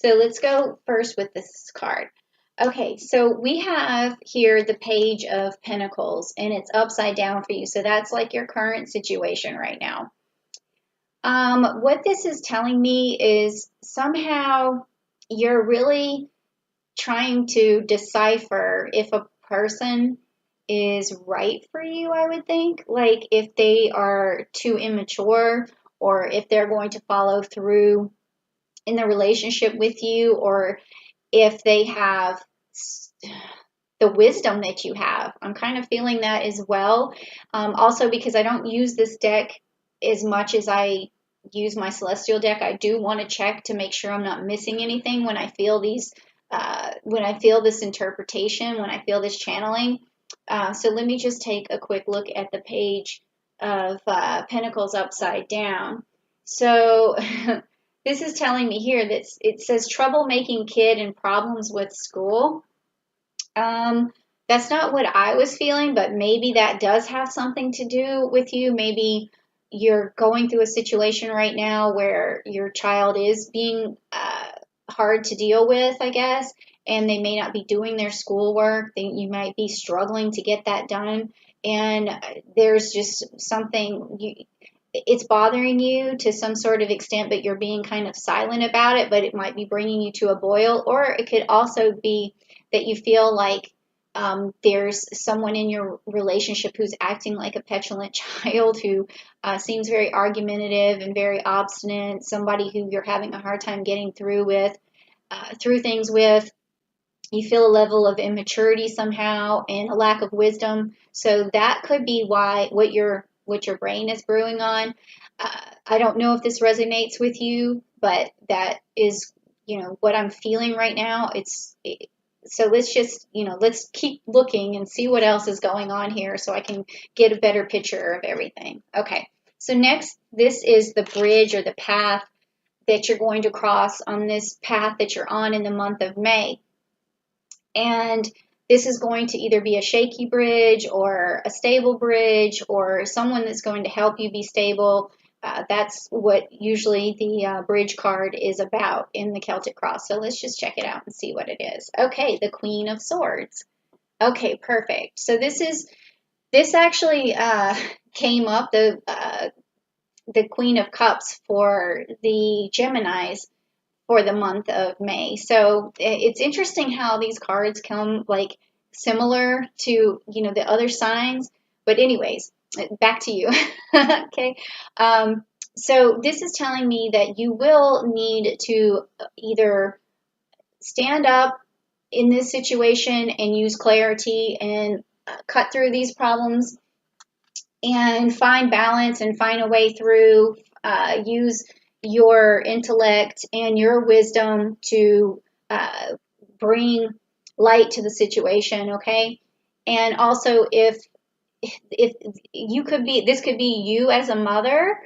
So let's go first with this card. Okay, so we have here the Page of Pentacles, and it's upside down for you. So that's like your current situation right now. What this is telling me is somehow you're really trying to decipher if a person is right for you, I would think. Like if they are too immature or if they're going to follow through in the relationship with you, or if they have the wisdom that you have. I'm kind of feeling that as well. Also, because I don't use this deck as much as I use my celestial deck, I do want to check to make sure I'm not missing anything when I feel these, when I feel this interpretation, when I feel this channeling. So let me just take a quick look at the Page of Pentacles upside down. So this is telling me here that it says troublemaking kid and problems with school. That's not what I was feeling, but maybe that does have something to do with you. Maybe you're going through a situation right now where your child is being hard to deal with, I guess, and they may not be doing their schoolwork. You might be struggling to get that done, and there's just something it's bothering you to some sort of extent, but you're being kind of silent about it, but it might be bringing you to a boil, or it could also be that you feel like there's someone in your relationship who's acting like a petulant child who seems very argumentative and very obstinate, somebody who you're having a hard time getting through things with. You feel a level of immaturity somehow and a lack of wisdom. So that could be why what your brain is brewing on. I don't know if this resonates with you, but that is what I'm feeling right now. So let's just let's keep looking and see what else is going on here so I can get a better picture of everything. Okay. So next, this is the bridge or the path that you're going to cross on this path that you're on in the month of May. And this is going to either be a shaky bridge or a stable bridge or someone that's going to help you be stable. That's what usually the bridge card is about in the Celtic Cross. So let's just check it out and see what it is. Okay, the Queen of Swords. Okay, perfect. So this actually came up, the Queen of Cups for the Geminis for the month of May. So it's interesting how these cards come like similar to, the other signs. But anyways, back to you. Okay. So this is telling me that you will need to either stand up in this situation and use clarity and cut through these problems and find balance and find a way through, use your intellect and your wisdom to bring light to the situation, okay? And also if you could be, this could be you as a mother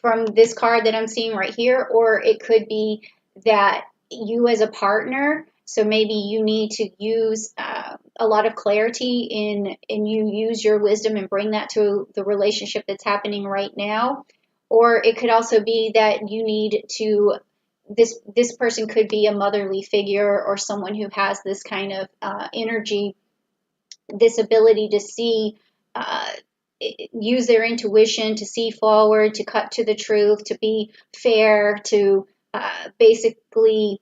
from this card that I'm seeing right here, or it could be that you as a partner. So maybe you need to use a lot of clarity in you use your wisdom and bring that to the relationship that's happening right now. Or it could also be that you need to this person could be a motherly figure or someone who has this kind of energy, this ability to see, use their intuition to see forward, to cut to the truth, to be fair, to basically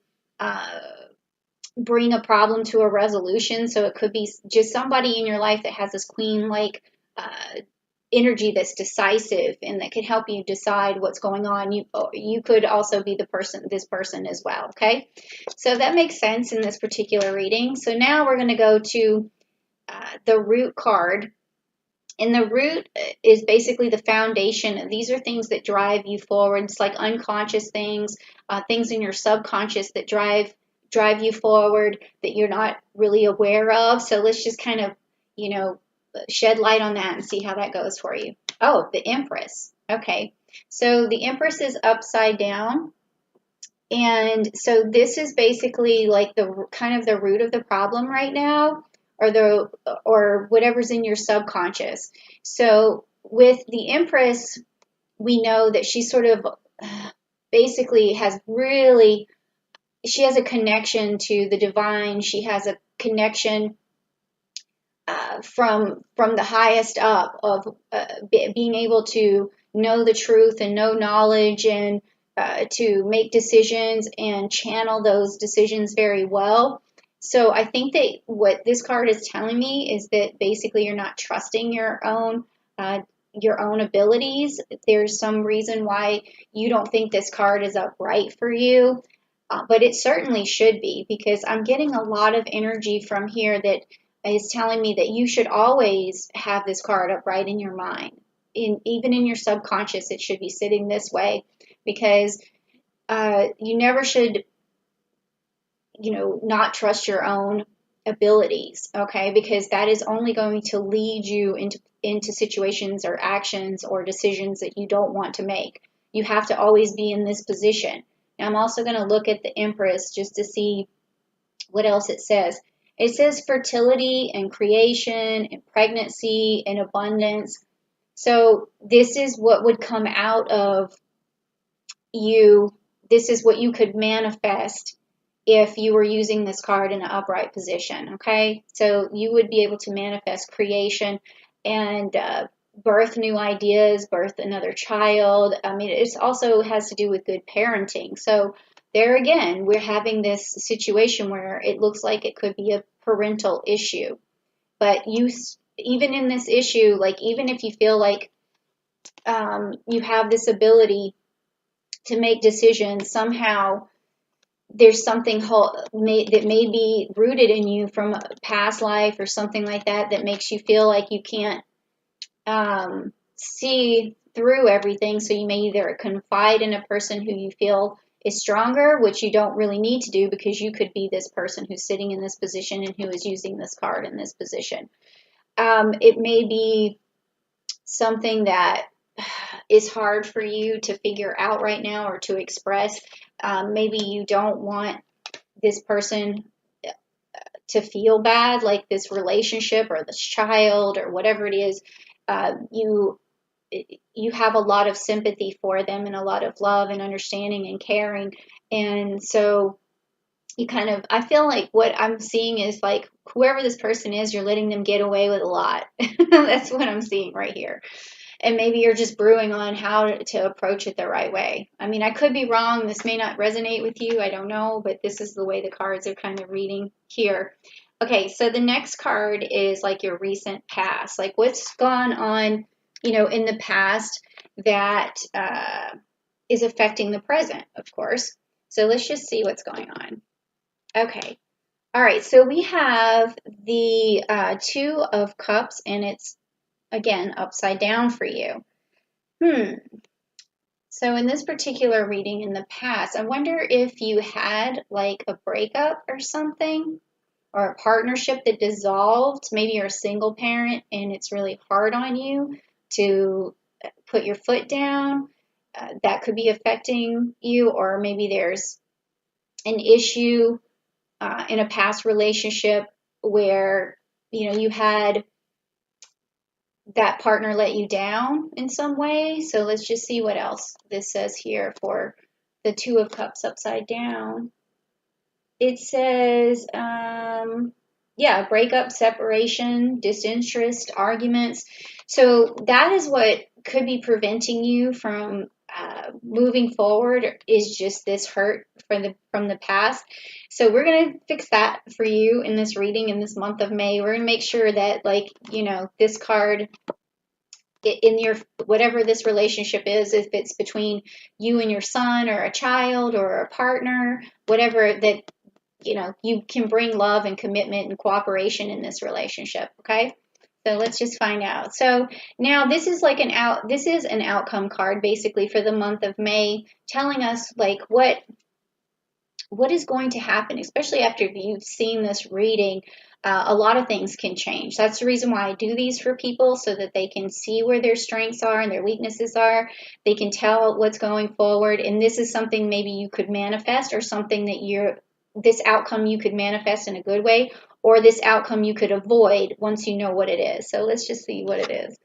bring a problem to a resolution. So it could be just somebody in your life that has this queen-like energy that's decisive and that could help you decide what's going on. You could also be this person as well. Okay, so that makes sense in this particular reading. So now we're going to go to the root card. And the root is basically the foundation. These are things that drive you forward. It's like unconscious things, things in your subconscious that drive you forward that you're not really aware of. So let's just kind of, shed light on that and see how that goes for you. Oh, the Empress. Okay. So the Empress is upside down. And so this is basically like the kind of the root of the problem right now, or whatever's in your subconscious. So with the Empress, we know that she sort of basically has really she has a connection to the divine. She has a connection from the highest up of being able to know the truth and know knowledge and to make decisions and channel those decisions very well. So I think that what this card is telling me is that basically you're not trusting your own abilities. There's some reason why you don't think this card is upright for you, but it certainly should be, because I'm getting a lot of energy from here that is telling me that you should always have this card upright in your mind. Even in your subconscious, it should be sitting this way, because you never should, not trust your own abilities, okay? Because that is only going to lead you into situations or actions or decisions that you don't want to make. You have to always be in this position. Now, I'm also going to look at the Empress just to see what else it says. It says fertility and creation and pregnancy and abundance. So this is what would come out of you. This is what you could manifest if you were using this card in an upright position, okay? So you would be able to manifest creation and birth new ideas, birth another child. I mean, it also has to do with good parenting. So there again, we're having this situation where it looks like it could be a parental issue. But even in this issue, like even if you feel like you have this ability to make decisions, somehow there's something that may be rooted in you from a past life or something like that that makes you feel like you can't see through everything. So you may either confide in a person who you feel is stronger, which you don't really need to do, because you could be this person who's sitting in this position and who is using this card in this position. It may be something that is hard for you to figure out right now or to express. Maybe you don't want this person to feel bad, like this relationship or this child or whatever it is. You have a lot of sympathy for them and a lot of love and understanding and caring. And so I feel like what I'm seeing is like whoever this person is, you're letting them get away with a lot. That's what I'm seeing right here. And maybe you're just brewing on how to approach it the right way. I mean, I could be wrong. This may not resonate with you. I don't know, but this is the way the cards are kind of reading here. Okay, so the next card is like your recent past, like what's gone on, in the past that is affecting the present, of course. So let's just see what's going on. Okay. All right, so we have the Two of Cups, and it's again upside down for you. So in this particular reading in the past, I wonder if you had like a breakup or something, or a partnership that dissolved. Maybe you're a single parent and it's really hard on you to put your foot down. That could be affecting you, or maybe there's an issue in a past relationship where you had that partner let you down in some way. So let's just see what else this says here for the Two of Cups upside down. It says, breakup, separation, disinterest, arguments. So that is what could be preventing you from moving forward, is just this hurt from the past. So we're going to fix that for you in this reading in this month of May. We're going to make sure that, this card in your whatever this relationship is, if it's between you and your son or a child or a partner, whatever, that you can bring love and commitment and cooperation in this relationship. Okay. So let's just find out. So now this is like this is an outcome card basically for the month of May, telling us like what is going to happen, especially after you've seen this reading. A lot of things can change. That's the reason why I do these for people, so that they can see where their strengths are and their weaknesses are. They can tell what's going forward. And this is something maybe you could manifest, or something that this outcome you could manifest in a good way, or this outcome you could avoid once you know what it is. So let's just see what it is.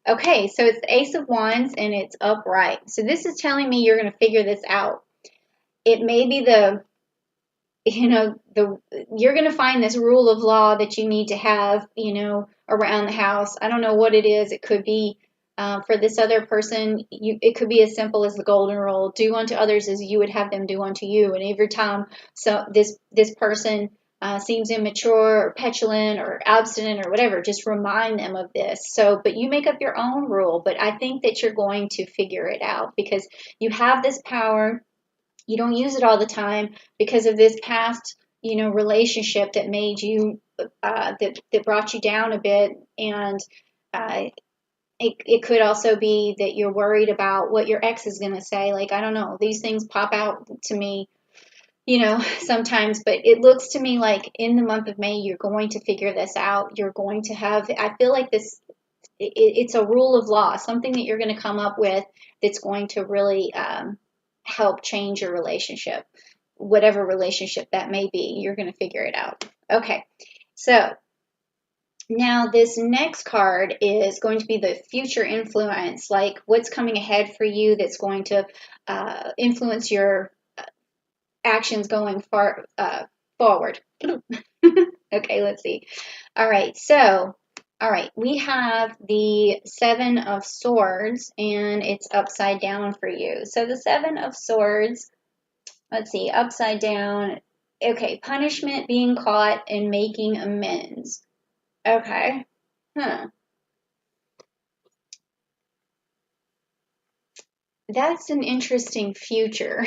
Okay, so it's the Ace of Wands and it's upright. So this is telling me you're going to figure this out. It may be you're going to find this rule of law that you need to have, around the house. I don't know what it is. It could be for this other person. It could be as simple as the golden rule: do unto others as you would have them do unto you. And every time this person seems immature or petulant or obstinate or whatever, just remind them of this. So, but you make up your own rule. But I think that you're going to figure it out because you have this power. You don't use it all the time because of this past, relationship that made you, that brought you down a bit. And uh, it could also be that you're worried about what your ex is going to say. Like, I don't know, these things pop out to me, sometimes, but it looks to me like in the month of May, you're going to figure this out. You're going to have, I feel like it's a rule of law, something that you're going to come up with that's going to really help change your relationship, whatever relationship that may be. You're going to figure it out. Okay, so now this next card is going to be the future influence, like what's coming ahead for you that's going to influence your actions going forward. Okay, let's see. All right, so, all right, we have the Seven of Swords, and it's upside down for you. So the Seven of Swords, let's see, upside down. Okay, punishment, being caught, and making amends. Okay, huh. That's an interesting future.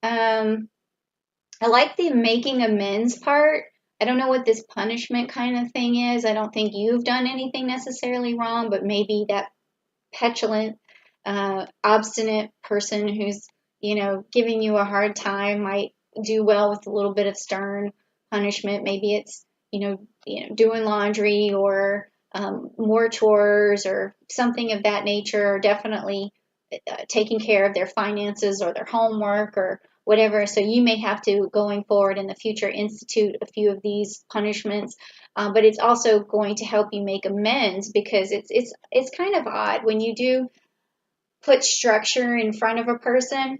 I like the making amends part. I don't know what this punishment kind of thing is. I don't think you've done anything necessarily wrong, but maybe that petulant, obstinate person who's, giving you a hard time might do well with a little bit of stern punishment. Maybe it's, doing laundry or more chores or something of that nature, or definitely taking care of their finances or their homework or whatever. So you may have to, going forward in the future, institute a few of these punishments. But it's also going to help you make amends because it's kind of odd when you do put structure in front of a person.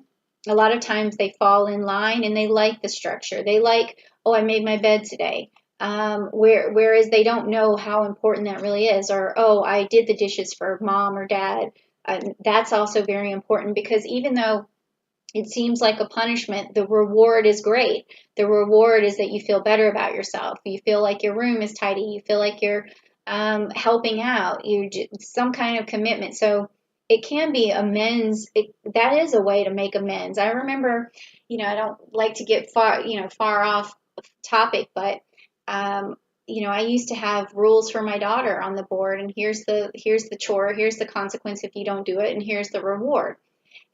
A lot of times they fall in line and they like the structure. They like, oh, I made my bed today. Whereas they don't know how important that really is, or oh, I did the dishes for mom or dad. That's also very important because even though it seems like a punishment, the reward is great. The reward is that you feel better about yourself. You feel like your room is tidy. You feel like you're helping out. Some kind of commitment. So it can be amends. That is a way to make amends. I remember, I don't like to get far off topic, but I used to have rules for my daughter on the board, and here's the chore, here's the consequence if you don't do it, and here's the reward.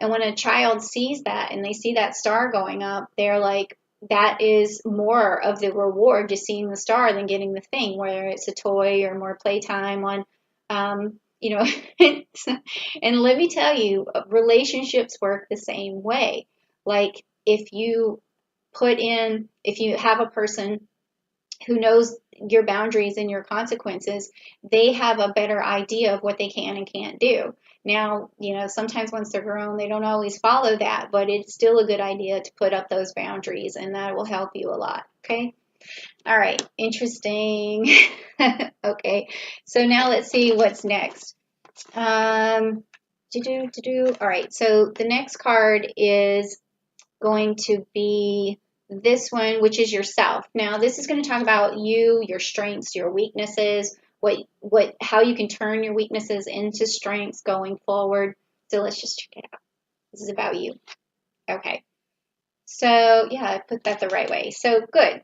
And when a child sees that and they see that star going up, they're like, that is more of the reward, just seeing the star than getting the thing, whether it's a toy or more playtime on, you know. And let me tell you, relationships work the same way. Like if you have a person who knows your boundaries and your consequences, they have a better idea of what they can and can't do. Now, sometimes once they're grown, they don't always follow that, but it's still a good idea to put up those boundaries, and that will help you a lot. Okay. All right. Interesting. Okay. So now let's see what's next. All right. So the next card is going to be this one, which is yourself. Now, this is going to talk about you, your strengths, your weaknesses, how you can turn your weaknesses into strengths going forward. So let's just check it out. This is about you. Okay. So yeah, I put that the right way. So good.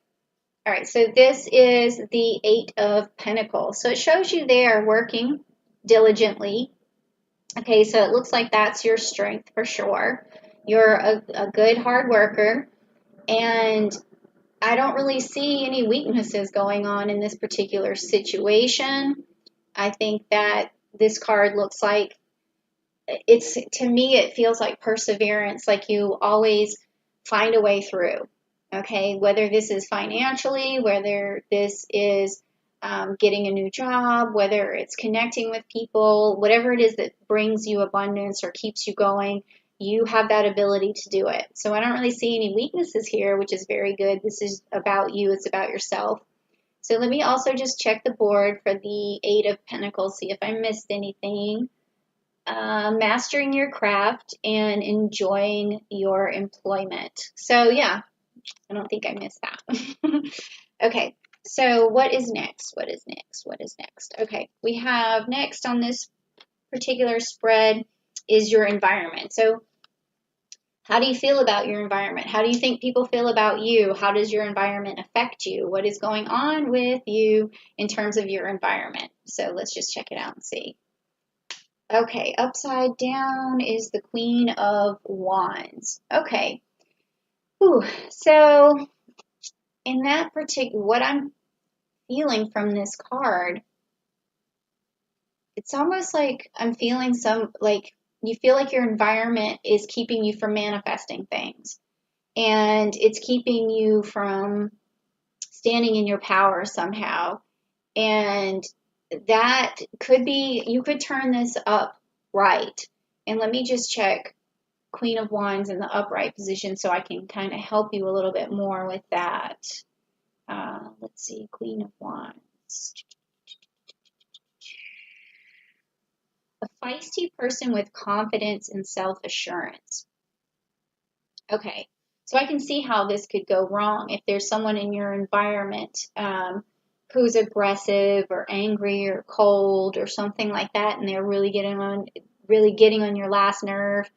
All right. So this is the Eight of Pentacles. So it shows you there working diligently. Okay. So it looks like that's your strength for sure. You're a good hard worker. And I don't really see any weaknesses going on in this particular situation. I think that this card looks like to me, it feels like perseverance, like you always find a way through. Okay, whether this is financially, whether this is getting a new job, whether it's connecting with people, whatever it is that brings you abundance or keeps you going, you have that ability to do it. So I don't really see any weaknesses here, which is very good. This is about you. It's about yourself. So let me also just check the board for the Eight of Pentacles, see if I missed anything. Mastering your craft and enjoying your employment. So yeah, I don't think I missed that. Okay, so what is next? What is next? What is next? Okay, we have next on this particular spread is your environment. So how do you feel about your environment? How do you think people feel about you? How does your environment affect you? What is going on with you in terms of your environment? So let's just check it out and see. Okay, upside down is the Queen of Wands. Okay. Whew. So in that particular, what I'm feeling from this card, it's almost like I'm feeling like you feel like your environment is keeping you from manifesting things. And it's keeping you from standing in your power somehow. And that could be, you could turn this up right. And let me just check Queen of Wands in the upright position so I can kind of help you a little bit more with that. Let's see, Queen of Wands. A feisty person with confidence and self-assurance. Okay, so I can see how this could go wrong if there's someone in your environment who's aggressive or angry or cold or something like that, and they're really getting on your last nerve.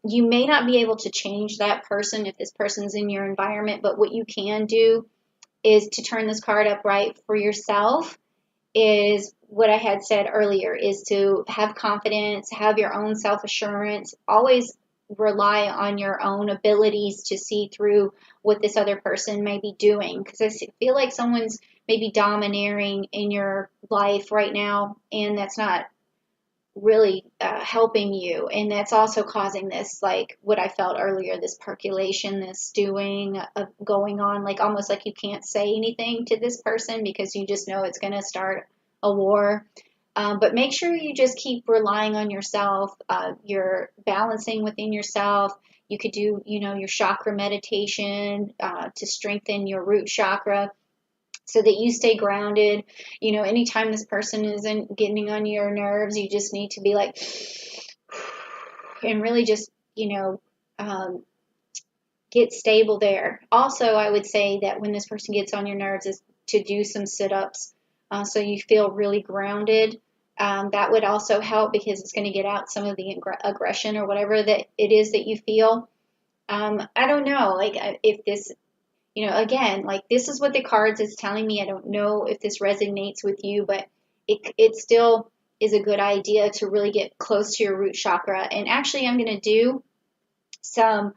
You may not be able to change that person if this person's in your environment, but what you can do is to turn this card upright for yourself is what I had said earlier, is to have confidence, have your own self-assurance, always rely on your own abilities to see through what this other person may be doing. Because I feel like someone's maybe domineering in your life right now, and that's not really helping you. And that's also causing this, like what I felt earlier, this percolation, this stewing going on, like almost like you can't say anything to this person because you just know it's going to start a war. But make sure you just keep relying on yourself. You're balancing within yourself. You could do, your chakra meditation to strengthen your root chakra so that you stay grounded. Anytime this person isn't getting on your nerves, you just need to be like, and really just, get stable there. Also, I would say that when this person gets on your nerves is to do some sit-ups so you feel really grounded. That would also help because it's going to get out some of the aggression or whatever that it is that you feel. I don't know, like if this, again, like this is what the cards is telling me. I don't know if this resonates with you, but it still is a good idea to really get close to your root chakra. And actually, I'm going to do some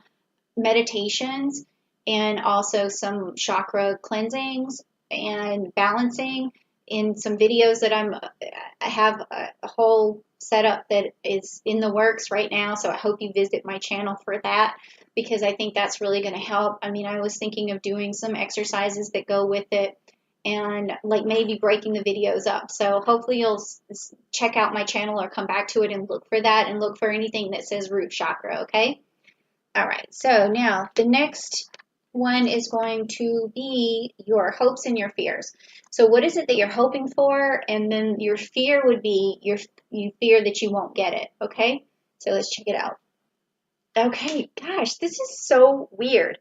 meditations and also some chakra cleansings and balancing in some videos that I have a whole setup that is in the works right now. So I hope you visit my channel for that because I think that's really going to help. I mean, I was thinking of doing some exercises that go with it and like maybe breaking the videos up. So hopefully you'll check out my channel or come back to it and look for that and look for anything that says root chakra, okay? All right, so now the next one is going to be your hopes and your fears. So what is it that you're hoping for? And then your fear would be you fear that you won't get it, okay? So let's check it out. Okay, gosh, this is so weird.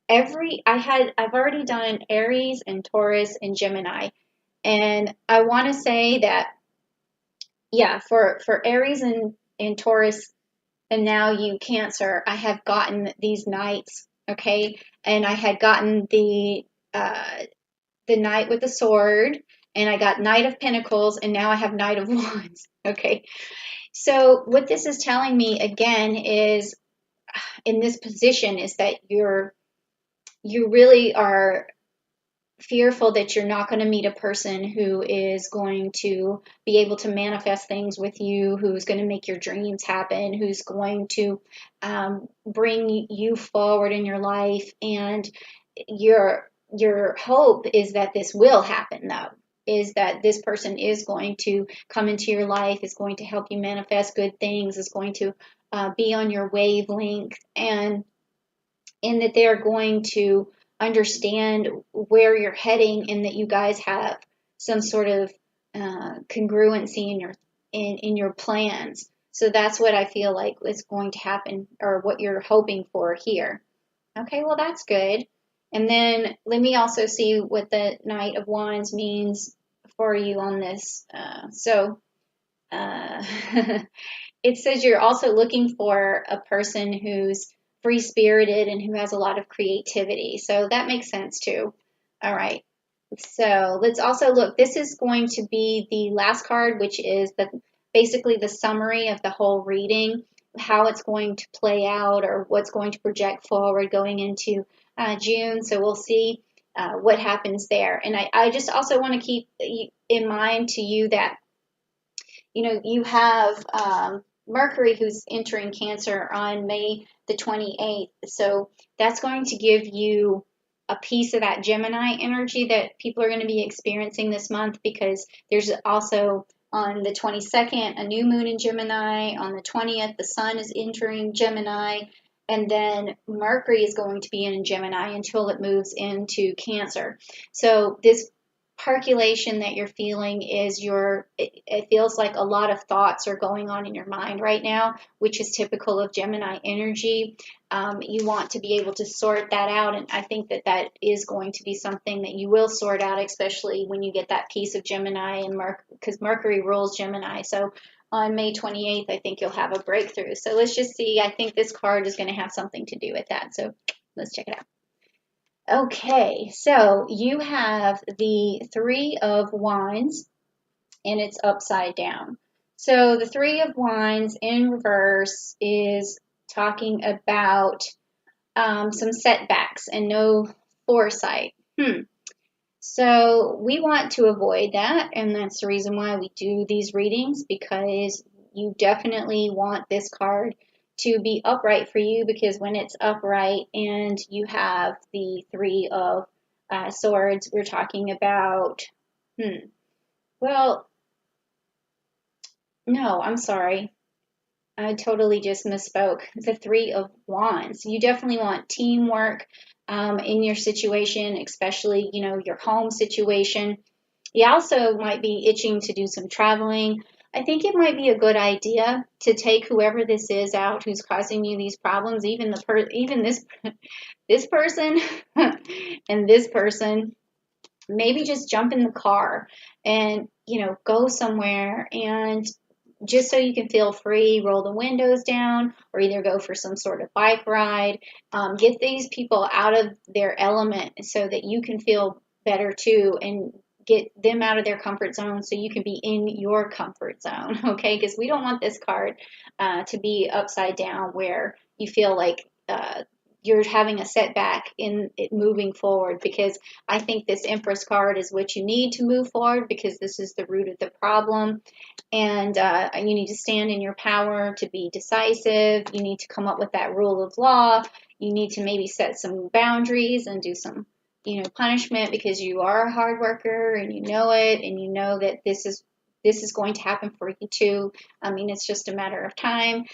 I've already done Aries and Taurus and Gemini. And I want to say that, yeah, for Aries and Taurus, and now you Cancer, I have gotten these knights, okay? And I had gotten the knight with the sword, and I got Knight of Pentacles, and now I have Knight of Wands, okay? So what this is telling me again is, in this position, is that you really are fearful that you're not going to meet a person who is going to be able to manifest things with you, who's going to make your dreams happen, who's going to bring you forward in your life. And your hope is that this will happen, though, is that this person is going to come into your life, is going to help you manifest good things, is going to be on your wavelength, and that they're going to understand where you're heading, and that you guys have some sort of congruency in your plans. So that's what I feel like is going to happen, or what you're hoping for here. Okay, well, that's good. And then let me also see what the Knight of Wands means for you on this. Uh, it says you're also looking for a person who's free spirited and who has a lot of creativity. So that makes sense too. All right. So let's also look. This is going to be the last card, which is basically the summary of the whole reading, how it's going to play out, or what's going to project forward going into June. So we'll see what happens there. And I just also want to keep in mind to you that, you have Mercury who's entering Cancer on May the 28th. So that's going to give you a piece of that Gemini energy that people are going to be experiencing this month, because there's also on the 22nd a new moon in Gemini. On the 20th, the sun is entering Gemini. And then Mercury is going to be in Gemini until it moves into Cancer. So this percolation that you're feeling is it feels like a lot of thoughts are going on in your mind right now, which is typical of Gemini energy. You want to be able to sort that out, and I think that is going to be something that you will sort out, especially when you get that piece of Gemini, and because Mercury rules Gemini. So on May 28th, I think you'll have a breakthrough. So let's just see. I think this card is going to have something to do with that. So let's check it out. Okay, so you have the Three of Wands, and it's upside down. So the Three of Wands in reverse is talking about some setbacks and no foresight. So we want to avoid that, and that's the reason why we do these readings, because you definitely want this card to be upright for you, because when it's upright and you have the Three of Swords, we're talking about, well, no, I'm sorry. I totally just misspoke. The Three of Wands. You definitely want teamwork in your situation, especially, your home situation. You also might be itching to do some traveling. I think it might be a good idea to take whoever this is out who's causing you these problems, even this person and this person. Maybe just jump in the car and, go somewhere, and just so you can feel free, roll the windows down, or either go for some sort of bike ride. Get these people out of their element so that you can feel better too, and get them out of their comfort zone so you can be in your comfort zone, okay? Because we don't want this card to be upside down where you feel like you're having a setback in it moving forward, because I think this Empress card is what you need to move forward, because this is the root of the problem. And you need to stand in your power to be decisive. You need to come up with that rule of law. You need to maybe set some boundaries and do some, punishment, because you are a hard worker and you know it, and you know that this is going to happen for you too. I mean, it's just a matter of time.